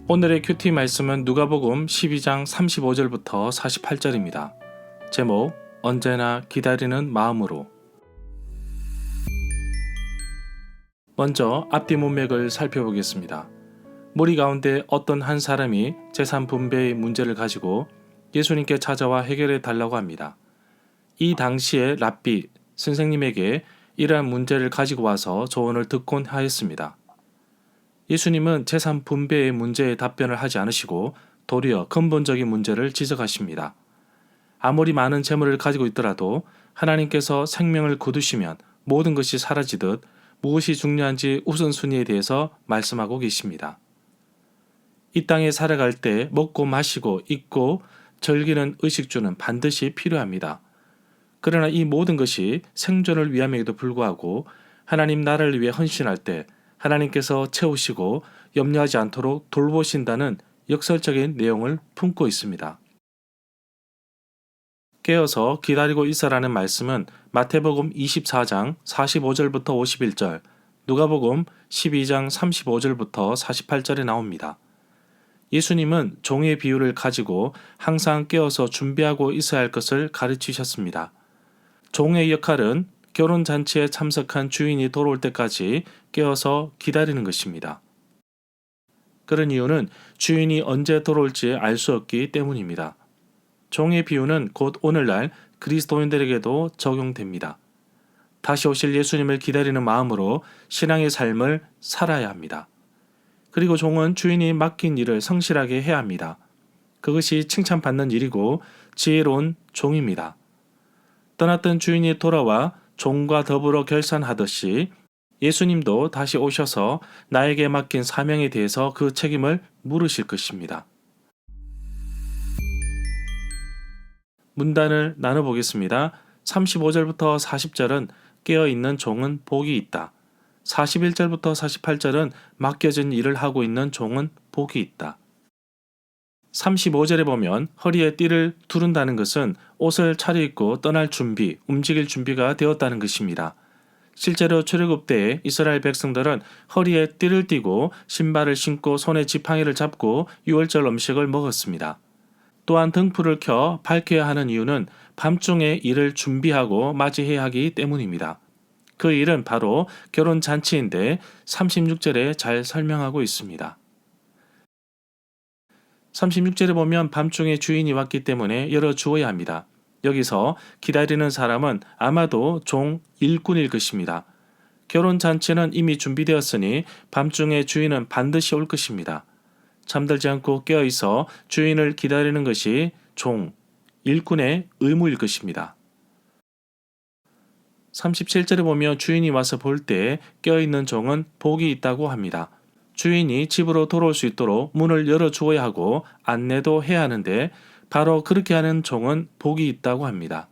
오늘의 큐티 말씀은 누가복음 12장 35절부터 48절입니다. 제목, 언제나 기다리는 마음으로. 먼저 앞뒤 문맥을 살펴보겠습니다. 무리 가운데 어떤 한 사람이 재산 분배의 문제를 가지고 예수님께 찾아와 해결해 달라고 합니다. 이 당시에 랍비, 선생님에게 이러한 문제를 가지고 와서 조언을 듣곤 하였습니다. 예수님은 재산 분배의 문제에 답변을 하지 않으시고 도리어 근본적인 문제를 지적하십니다. 아무리 많은 재물을 가지고 있더라도 하나님께서 생명을 거두시면 모든 것이 사라지듯 무엇이 중요한지 우선순위에 대해서 말씀하고 계십니다. 이 땅에 살아갈 때 먹고 마시고 입고 즐기는 의식주는 반드시 필요합니다. 그러나 이 모든 것이 생존을 위함에도 불구하고 하나님 나라를 위해 헌신할 때 하나님께서 채우시고 염려하지 않도록 돌보신다는 역설적인 내용을 품고 있습니다. 깨어서 기다리고 있어라는 말씀은 마태복음 24장 45절부터 51절, 누가복음 12장 35절부터 48절에 나옵니다. 예수님은 종의 비유를 가지고 항상 깨어서 준비하고 있어야 할 것을 가르치셨습니다. 종의 역할은 결혼잔치에 참석한 주인이 돌아올 때까지 깨어서 기다리는 것입니다. 그런 이유는 주인이 언제 돌아올지 알 수 없기 때문입니다. 종의 비유는 곧 오늘날 그리스도인들에게도 적용됩니다. 다시 오실 예수님을 기다리는 마음으로 신앙의 삶을 살아야 합니다. 그리고 종은 주인이 맡긴 일을 성실하게 해야 합니다. 그것이 칭찬받는 일이고 지혜로운 종입니다. 떠났던 주인이 돌아와 종과 더불어 결산하듯이 예수님도 다시 오셔서 나에게 맡긴 사명에 대해서 그 책임을 물으실 것입니다. 문단을 나눠보겠습니다. 35절부터 40절은 깨어있는 종은 복이 있다. 41절부터 48절은 맡겨진 일을 하고 있는 종은 복이 있다. 35절에 보면 허리에 띠를 두른다는 것은 옷을 차려입고 떠날 준비, 움직일 준비가 되었다는 것입니다. 실제로 출애굽 때에 이스라엘 백성들은 허리에 띠를 띠고 신발을 신고 손에 지팡이를 잡고 유월절 음식을 먹었습니다. 또한 등불을 켜 밝혀야 하는 이유는 밤중에 일을 준비하고 맞이해야 하기 때문입니다. 그 일은 바로 결혼잔치인데 36절에 잘 설명하고 있습니다. 36절에 보면 밤중에 주인이 왔기 때문에 열어주어야 합니다. 여기서 기다리는 사람은 아마도 종 일꾼일 것입니다. 결혼잔치는 이미 준비되었으니 밤중에 주인은 반드시 올 것입니다. 잠들지 않고 깨어있어 주인을 기다리는 것이 종, 일꾼의 의무일 것입니다. 37절에 보면 주인이 와서 볼 때 깨어있는 종은 복이 있다고 합니다. 주인이 집으로 돌아올 수 있도록 문을 열어주어야 하고 안내도 해야 하는데 바로 그렇게 하는 종은 복이 있다고 합니다.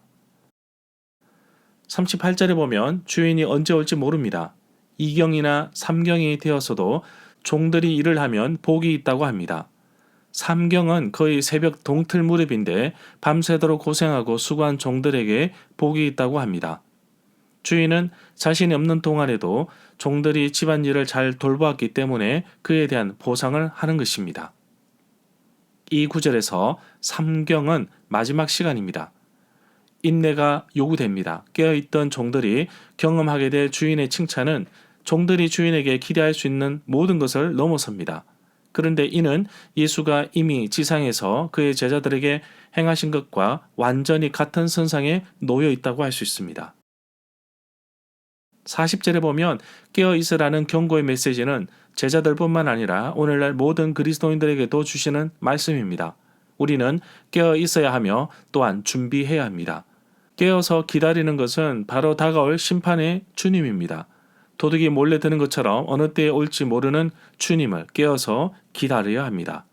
38절에 보면 주인이 언제 올지 모릅니다. 2경이나 3경이 되었어도 종들이 일을 하면 복이 있다고 합니다. 3경은 거의 새벽 동틀 무렵인데 밤새도록 고생하고 수고한 종들에게 복이 있다고 합니다. 주인은 자신이 없는 동안에도 종들이 집안일을 잘 돌보았기 때문에 그에 대한 보상을 하는 것입니다. 이 구절에서 3경은 마지막 시간입니다. 인내가 요구됩니다. 깨어있던 종들이 경험하게 될 주인의 칭찬은 종들이 주인에게 기대할 수 있는 모든 것을 넘어섭니다. 그런데 이는 예수가 이미 지상에서 그의 제자들에게 행하신 것과 완전히 같은 선상에 놓여 있다고 할 수 있습니다. 40절에 보면 깨어 있으라는 경고의 메시지는 제자들뿐만 아니라 오늘날 모든 그리스도인들에게도 주시는 말씀입니다. 우리는 깨어 있어야 하며 또한 준비해야 합니다. 깨어서 기다리는 것은 바로 다가올 심판의 주님입니다. 도둑이 몰래 드는 것처럼 어느 때에 올지 모르는 주님을 깨어서 기다려야 합니다.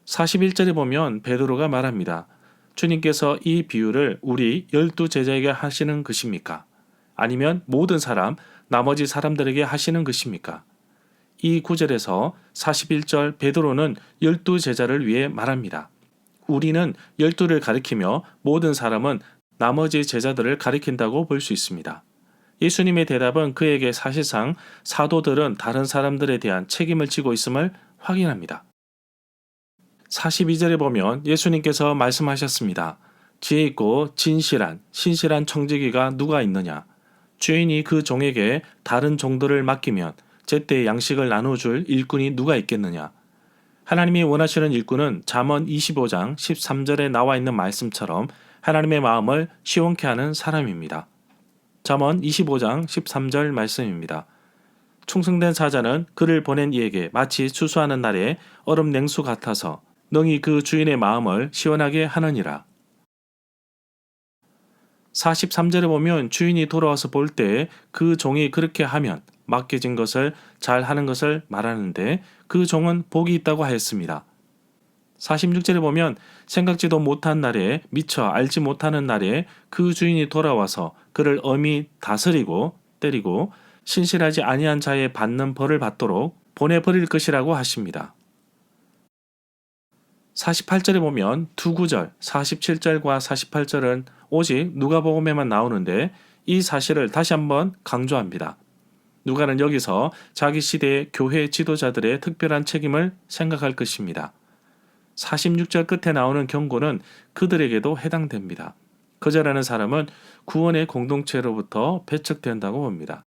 41절에 보면 베드로가 말합니다. 주님께서 이 비유를 우리 12제자에게 하시는 것입니까? 아니면 모든 사람, 나머지 사람들에게 하시는 것입니까? 이 구절에서 41절 베드로는 12제자를 위해 말합니다. 우리는 12를 가리키며 모든 사람은 나머지 제자들을 가리킨다고 볼 수 있습니다. 예수님의 대답은 그에게 사실상 사도들은 다른 사람들에 대한 책임을 지고 있음을 확인합니다. 42절에 보면 예수님께서 말씀하셨습니다. 지혜 있고 진실한, 신실한 청지기가 누가 있느냐? 주인이 그 종에게 다른 종들을 맡기면 제때 양식을 나눠줄 일꾼이 누가 있겠느냐? 하나님이 원하시는 일꾼은 잠언 25장 13절에 나와 있는 말씀처럼 하나님의 마음을 시원케 하는 사람입니다. 잠언 25장 13절 말씀입니다. 충성된 사자는 그를 보낸 이에게 마치 추수하는 날에 얼음 냉수 같아서 능히 그 주인의 마음을 시원하게 하느니라. 43절에 보면 주인이 돌아와서 볼 때 그 종이 그렇게 하면 맡겨진 것을 잘 하는 것을 말하는데 그 종은 복이 있다고 하였습니다. 46절에 보면 생각지도 못한 날에 미처 알지 못하는 날에 그 주인이 돌아와서 그를 엄히 다스리고 때리고 신실하지 아니한 자에 받는 벌을 받도록 보내버릴 것이라고 하십니다. 48절에 보면 두 구절 47절과 48절은 오직 누가복음에만 나오는데 이 사실을 다시 한번 강조합니다. 누가는 여기서 자기 시대의 교회 지도자들의 특별한 책임을 생각할 것입니다. 46절 끝에 나오는 경고는 그들에게도 해당됩니다. 그자라는 사람은 구원의 공동체로부터 배척된다고 봅니다.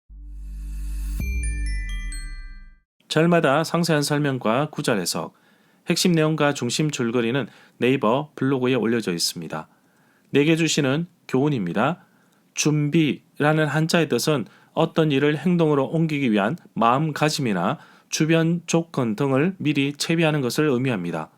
절마다 상세한 설명과 구절 해석, 핵심 내용과 중심 줄거리는 네이버 블로그에 올려져 있습니다. 내게 주시는 교훈입니다. 준비라는 한자의 뜻은 어떤 일을 행동으로 옮기기 위한 마음가짐이나 주변 조건 등을 미리 채비하는 것을 의미합니다.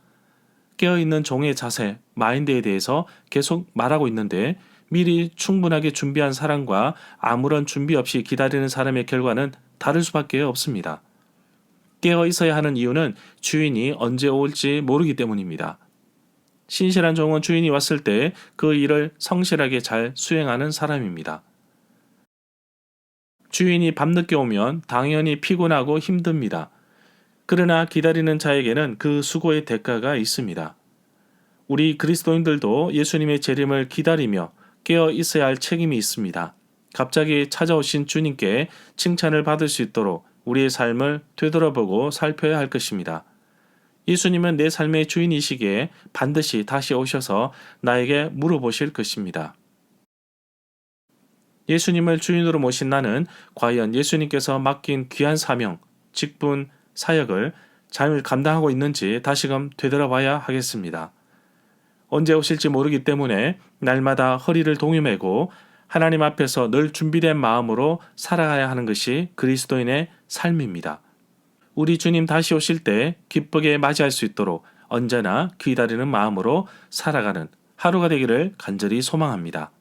깨어있는 종의 자세, 마인드에 대해서 계속 말하고 있는데 미리 충분하게 준비한 사람과 아무런 준비 없이 기다리는 사람의 결과는 다를 수밖에 없습니다. 깨어 있어야 하는 이유는 주인이 언제 올지 모르기 때문입니다. 신실한 종은 주인이 왔을 때 그 일을 성실하게 잘 수행하는 사람입니다. 주인이 밤늦게 오면 당연히 피곤하고 힘듭니다. 그러나 기다리는 자에게는 그 수고의 대가가 있습니다. 우리 그리스도인들도 예수님의 재림을 기다리며 깨어 있어야 할 책임이 있습니다. 갑자기 찾아오신 주님께 칭찬을 받을 수 있도록 우리의 삶을 되돌아보고 살펴야 할 것입니다. 예수님은 내 삶의 주인이시기에 반드시 다시 오셔서 나에게 물어보실 것입니다. 예수님을 주인으로 모신 나는 과연 예수님께서 맡긴 귀한 사명, 직분, 사역을 잘 감당하고 있는지 다시금 되돌아봐야 하겠습니다. 언제 오실지 모르기 때문에 날마다 허리를 동여매고 하나님 앞에서 늘 준비된 마음으로 살아가야 하는 것이 그리스도인의 삶입니다. 우리 주님 다시 오실 때 기쁘게 맞이할 수 있도록 언제나 기다리는 마음으로 살아가는 하루가 되기를 간절히 소망합니다.